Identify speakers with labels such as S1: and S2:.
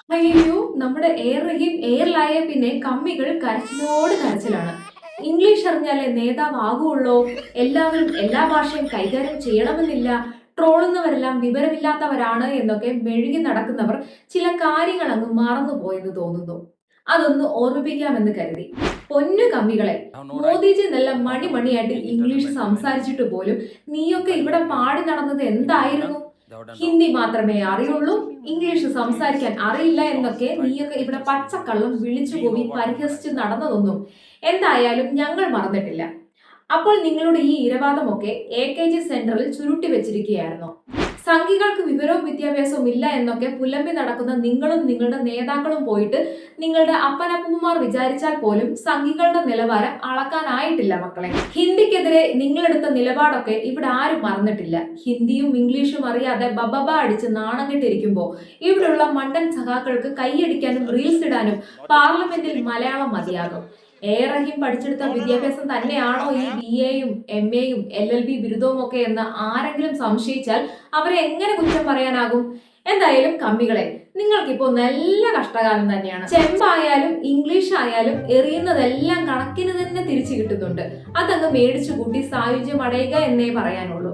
S1: അയ്യോ, നമ്മുടെ എയർ റഹീം എയറിലായ പിന്നെ കമ്മികൾ കരച്ചിലോട് കരച്ചിലാണ്. ഇംഗ്ലീഷ് അറിഞ്ഞാലേ നേതാവാകുള്ളൂ, എല്ലാവരും എല്ലാ ഭാഷയും കൈകാര്യം ചെയ്യണമെന്നില്ല, ട്രോളുന്നവരെല്ലാം വിവരമില്ലാത്തവരാണ് എന്നൊക്കെ മെഴുകി നടക്കുന്നവർ ചില കാര്യങ്ങൾ അങ്ങ് മറന്നുപോയെന്ന് തോന്നുന്നു. അതൊന്ന് ഓർമ്മിപ്പിക്കാമെന്ന് കരുതി. പൊന്നു കമ്മികളെ, മോദിജി നല്ല മണിമണിയായിട്ട് ഇംഗ്ലീഷ് സംസാരിച്ചിട്ട് പോലും നീയൊക്കെ ഇവിടെ പാടി നടന്നത് എന്തായിരുന്നു? ഹിന്ദി മാത്രമേ അറിയുള്ളൂ, ഇംഗ്ലീഷ് സംസാരിക്കാൻ അറിയില്ല എന്നൊക്കെ നീയൊക്കെ ഇവിടെ പച്ചക്കള്ളം വിളിച്ചു പോയി പരിഹസിച്ച് നടന്നതൊന്നും എന്തായാലും ഞങ്ങൾ മറന്നിട്ടില്ല. അപ്പോൾ നിങ്ങളുടെ ഈ ഇരവാദമൊക്കെ AKG സെന്ററിൽ ചുരുട്ടി വെച്ചിരിക്കുകയായിരുന്നു. സംഘികൾക്ക് വിവരവും വിദ്യാഭ്യാസവും ഇല്ല എന്നൊക്കെ പുലമ്പി നടക്കുന്ന നിങ്ങളും നിങ്ങളുടെ നേതാക്കളും പോയിട്ട് നിങ്ങളുടെ അപ്പനപ്പൂമാർ വിചാരിച്ചാൽ പോലും സംഘികളുടെ നിലവാരം അളക്കാനായിട്ടില്ല മക്കളെ. ഹിന്ദിക്കെതിരെ നിങ്ങളെടുത്ത നിലപാടൊക്കെ ഇവിടെ ആരും മറന്നിട്ടില്ല. ഹിന്ദിയും ഇംഗ്ലീഷും അറിയാതെ ബബബ അടിച്ച് നാണം കെട്ടിരിക്കുമ്പോൾ ഇവിടെയുള്ള മണ്ടൻ സഖാക്കൾക്ക് കൈയടിക്കാനും റീൽസ് ഇടാനും പാർലമെന്റിൽ മലയാളം മതിയാകും. എയർ റഹീം പഠിച്ചെടുത്ത വിദ്യാഭ്യാസം തന്നെയാണോ ഈ BAയും MAയും LLB ബിരുദവും ഒക്കെ എന്ന് ആരെങ്കിലും സംശയിച്ചാൽ അവരെ എങ്ങനെ കുറ്റം പറയാനാകും? എന്തായാലും കമ്മികളെ, നിങ്ങൾക്കിപ്പോ നല്ല കഷ്ടകാലം തന്നെയാണ്. ചെമ്പായാലും ഇംഗ്ലീഷ് ആയാലും എറിയുന്നതെല്ലാം കണക്കിന് തന്നെ തിരിച്ചു കിട്ടുന്നുണ്ട്. അതങ്ങ് മേടിച്ചു കൂട്ടി സായുജ്യം അടയുക എന്നേ പറയാനുള്ളൂ.